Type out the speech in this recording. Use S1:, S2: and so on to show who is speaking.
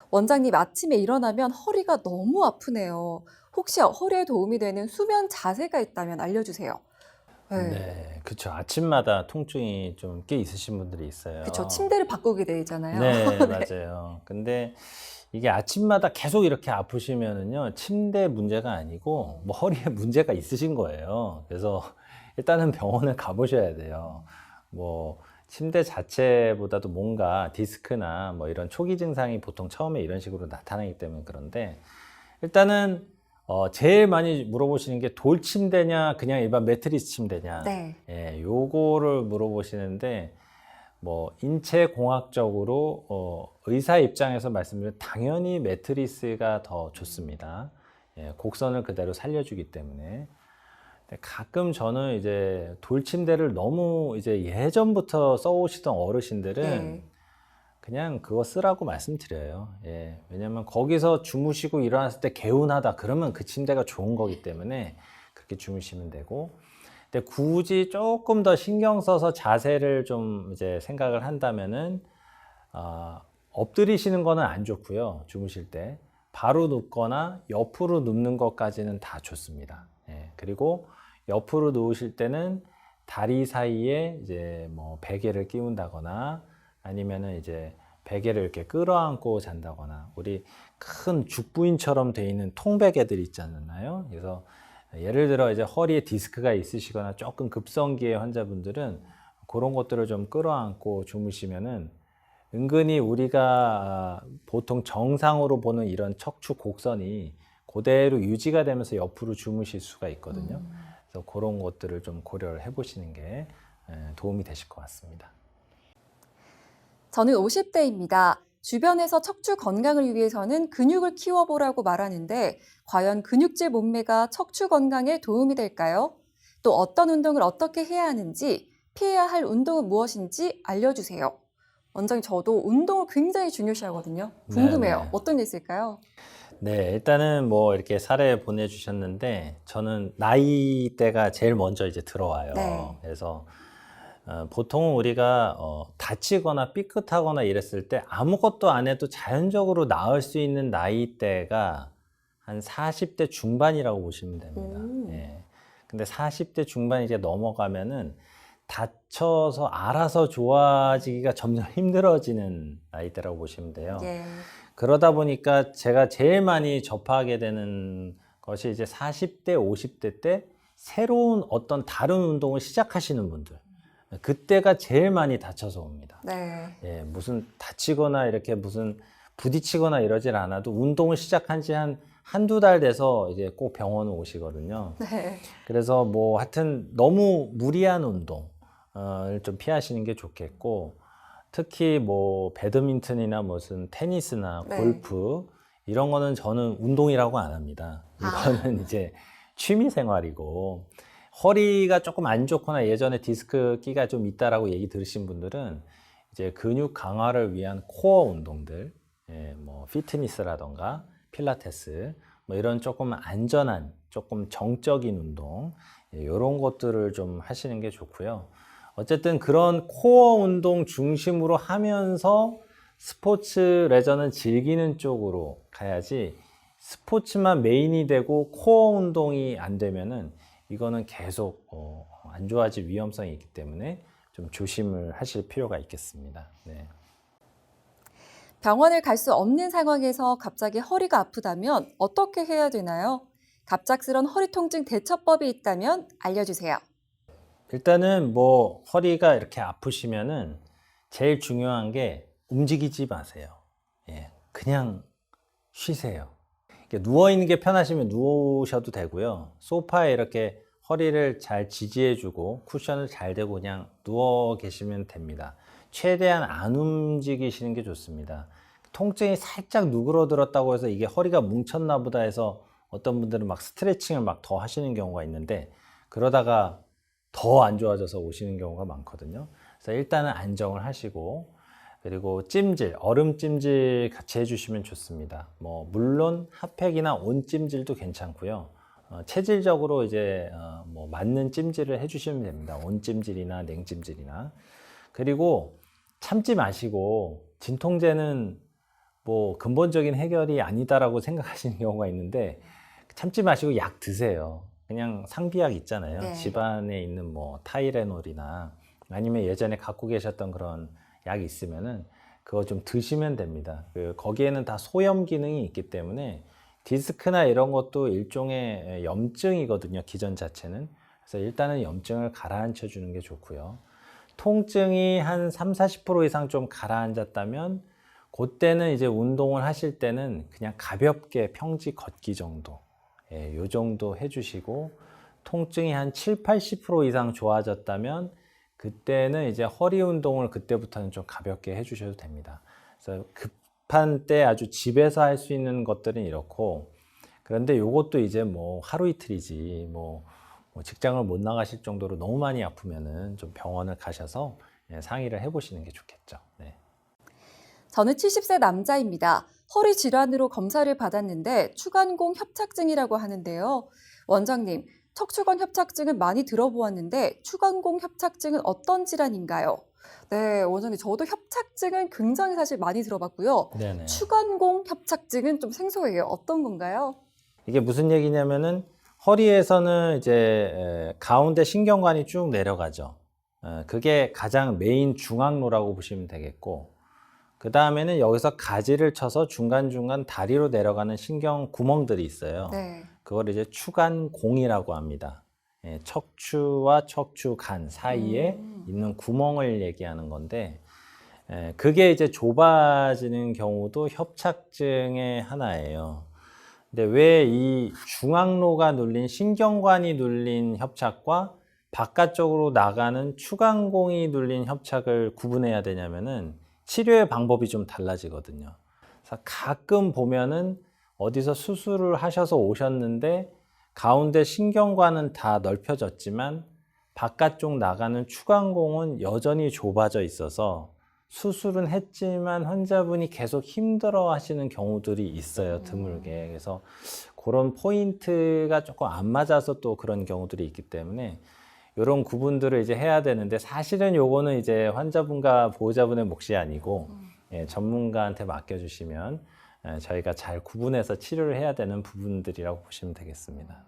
S1: 원장님, 아침에 일어나면 허리가 너무 아프네요. 혹시 허리에 도움이 되는 수면 자세가 있다면 알려주세요. 네.
S2: 네, 그쵸. 아침마다 통증이 좀 꽤 있으신 분들이
S1: 그쵸.
S2: 있어요.
S1: 침대를 바꾸게 되잖아요.
S2: 네,
S1: 네.
S2: 맞아요. 근데 이게 아침마다 계속 이렇게 아프시면은요, 침대 문제가 아니고 뭐 허리에 문제가 있으신 거예요. 그래서 일단은 병원을 가보셔야 돼요. 뭐 침대 자체보다도 뭔가 디스크나 뭐 이런 초기 증상이 보통 처음에 이런 식으로 나타나기 때문에 그런데 일단은 제일 많이 물어보시는 게 돌침대냐 그냥 일반 매트리스 침대냐,
S1: 네.
S2: 예, 요거를 물어보시는데 뭐 인체공학적으로 의사 입장에서 말씀드리면 당연히 매트리스가 더 좋습니다. 예, 곡선을 그대로 살려주기 때문에. 근데 가끔 저는 이제 돌침대를 너무 이제 예전부터 써오시던 어르신들은
S1: 예.
S2: 그냥 그거 쓰라고 말씀드려요. 예, 왜냐면 거기서 주무시고 일어났을 때 개운하다 그러면 그 침대가 좋은 거기 때문에 그렇게 주무시면 되고, 근데 굳이 조금 더 신경 써서 자세를 좀 이제 생각을 한다면은 엎드리시는 거는 안 좋고요. 주무실 때 바로 눕거나 옆으로 눕는 것까지는 다 좋습니다. 예, 그리고 옆으로 누우실 때는 다리 사이에 이제 뭐 베개를 끼운다거나 아니면은 이제 베개를 이렇게 끌어안고 잔다거나, 우리 큰 죽부인처럼 돼 있는 통베개들 있잖아요. 그래서 예를 들어 이제 허리에 디스크가 있으시거나 조금 급성기의 환자분들은 그런 것들을 좀 끌어안고 주무시면은 은근히 우리가 보통 정상으로 보는 이런 척추 곡선이 그대로 유지가 되면서 옆으로 주무실 수가 있거든요. 그래서 그런 것들을 좀 고려를 해보시는 게 도움이 되실 것 같습니다.
S1: 저는 50대입니다. 주변에서 척추 건강을 위해서는 근육을 키워보라고 말하는데 과연 근육질 몸매가 척추 건강에 도움이 될까요? 또 어떤 운동을 어떻게 해야 하는지, 피해야 할 운동은 무엇인지 알려주세요. 원장님, 저도 운동을 굉장히 중요시하거든요. 궁금해요.
S2: 네네.
S1: 어떤 게 있을까요?
S2: 네, 일단은 뭐 이렇게 사례 보내주셨는데 저는 나이대가 제일 먼저 이제 들어와요.
S1: 네.
S2: 그래서 보통 우리가 다치거나 삐끗하거나 이랬을 때 아무것도 안 해도 자연적으로 나을 수 있는 나이대가 한 40대 중반이라고 보시면 됩니다.
S1: 오.
S2: 예. 근데 40대 중반 이제 넘어가면은 다쳐서 알아서 좋아지기가 점점 힘들어지는 나이대라고 보시면 돼요.
S1: 예.
S2: 그러다 보니까 제가 제일 많이 접하게 되는 것이 이제 40대, 50대 때 새로운 어떤 다른 운동을 시작하시는 분들. 그때가 제일 많이 다쳐서 옵니다.
S1: 네.
S2: 예, 무슨 다치거나 이렇게 무슨 부딪히거나 이러질 않아도 운동을 시작한 지 한두 달 돼서 이제 꼭 병원을 오시거든요.
S1: 네.
S2: 그래서 뭐 하여튼 너무 무리한 운동을 좀 피하시는 게 좋겠고, 특히 뭐 배드민턴이나 무슨 테니스나
S1: 네.
S2: 골프 이런 거는 저는 운동이라고 안 합니다.
S1: 아.
S2: 이거는 이제 취미 생활이고, 허리가 조금 안 좋거나 예전에 디스크 끼가 좀 있다라고 얘기 들으신 분들은 이제 근육 강화를 위한 코어 운동들, 예, 뭐 피트니스라던가 필라테스, 뭐 이런 조금 안전한 조금 정적인 운동, 예, 이런 것들을 좀 하시는 게 좋고요. 어쨌든 그런 코어 운동 중심으로 하면서 스포츠 레저는 즐기는 쪽으로 가야지, 스포츠만 메인이 되고 코어 운동이 안 되면은 이거는 계속 안 좋아질 위험성이 있기 때문에 좀 조심을 하실 필요가 있겠습니다. 네.
S1: 병원을 갈 수 없는 상황에서 갑자기 허리가 아프다면 어떻게 해야 되나요? 갑작스런 허리 통증 대처법이 있다면 알려주세요.
S2: 일단은 뭐 허리가 이렇게 아프시면은 제일 중요한 게 움직이지 마세요. 예, 그냥 쉬세요. 누워 있는 게 편하시면 누우셔도 되고요. 소파에 이렇게 허리를 잘 지지해주고 쿠션을 잘 대고 그냥 누워 계시면 됩니다. 최대한 안 움직이시는 게 좋습니다. 통증이 살짝 누그러들었다고 해서 이게 허리가 뭉쳤나 보다 해서 어떤 분들은 막 스트레칭을 막 더 하시는 경우가 있는데, 그러다가 더 안 좋아져서 오시는 경우가 많거든요. 그래서 일단은 안정을 하시고, 그리고 찜질, 얼음 찜질 같이 해주시면 좋습니다. 뭐 물론 핫팩이나 온 찜질도 괜찮고요. 체질적으로 이제 뭐 맞는 찜질을 해주시면 됩니다. 온 찜질이나 냉찜질이나. 그리고 참지 마시고 진통제는 뭐 근본적인 해결이 아니다라고 생각하시는 경우가 있는데 참지 마시고 약 드세요. 그냥 상비약 있잖아요.
S1: 네.
S2: 집안에 있는 뭐 타이레놀이나 아니면 예전에 갖고 계셨던 그런 약이 있으면은 그거 좀 드시면 됩니다. 거기에는 다 소염 기능이 있기 때문에 디스크나 이런 것도 일종의 염증이거든요. 기전 자체는. 그래서 일단은 염증을 가라앉혀 주는 게 좋고요. 통증이 한 30-40% 이상 좀 가라앉았다면 그때는 이제 운동을 하실 때는 그냥 가볍게 평지 걷기 정도, 요 정도 해주시고, 통증이 한 70-80% 이상 좋아졌다면 그때는 이제 허리 운동을 그때부터는 좀 가볍게 해주셔도 됩니다. 그래서 급한 때 아주 집에서 할 수 있는 것들은 이렇고, 그런데 요것도 이제 뭐 하루 이틀이지 뭐 직장을 못 나가실 정도로 너무 많이 아프면은 좀 병원을 가셔서 상의를 해보시는 게 좋겠죠. 네.
S1: 저는 70세 남자입니다. 허리 질환으로 검사를 받았는데 추간공 협착증이라고 하는데요. 원장님, 척추관 협착증은 많이 들어보았는데 추간공 협착증은 어떤 질환인가요? 네, 원장님, 저도 협착증은 굉장히 사실 많이 들어봤고요.
S2: 네네.
S1: 추간공 협착증은 좀 생소해요. 어떤 건가요?
S2: 이게 무슨 얘기냐면은 허리에서는 이제 가운데 신경관이 쭉 내려가죠. 그게 가장 메인 중앙로라고 보시면 되겠고, 그 다음에는 여기서 가지를 쳐서 중간중간 다리로 내려가는 신경 구멍들이 있어요.
S1: 네.
S2: 그걸 이제 추간공이라고 합니다. 척추와 척추간 사이에 있는 구멍을 얘기하는 건데, 그게 이제 좁아지는 경우도 협착증의 하나예요. 근데 왜 이 중앙로가 눌린 신경관이 눌린 협착과 바깥쪽으로 나가는 추간공이 눌린 협착을 구분해야 되냐면은 치료의 방법이 좀 달라지거든요. 그래서 가끔 보면은 어디서 수술을 하셔서 오셨는데 가운데 신경관은 다 넓혀졌지만 바깥쪽 나가는 추간공은 여전히 좁아져 있어서 수술은 했지만 환자분이 계속 힘들어 하시는 경우들이 있어요, 드물게. 그래서 그런 포인트가 조금 안 맞아서 또 그런 경우들이 있기 때문에 이런 구분들을 이제 해야 되는데, 사실은 요거는 이제 환자분과 보호자분의 몫이 아니고 전문가한테 맡겨주시면 저희가 잘 구분해서 치료를 해야 되는 부분들이라고 보시면 되겠습니다.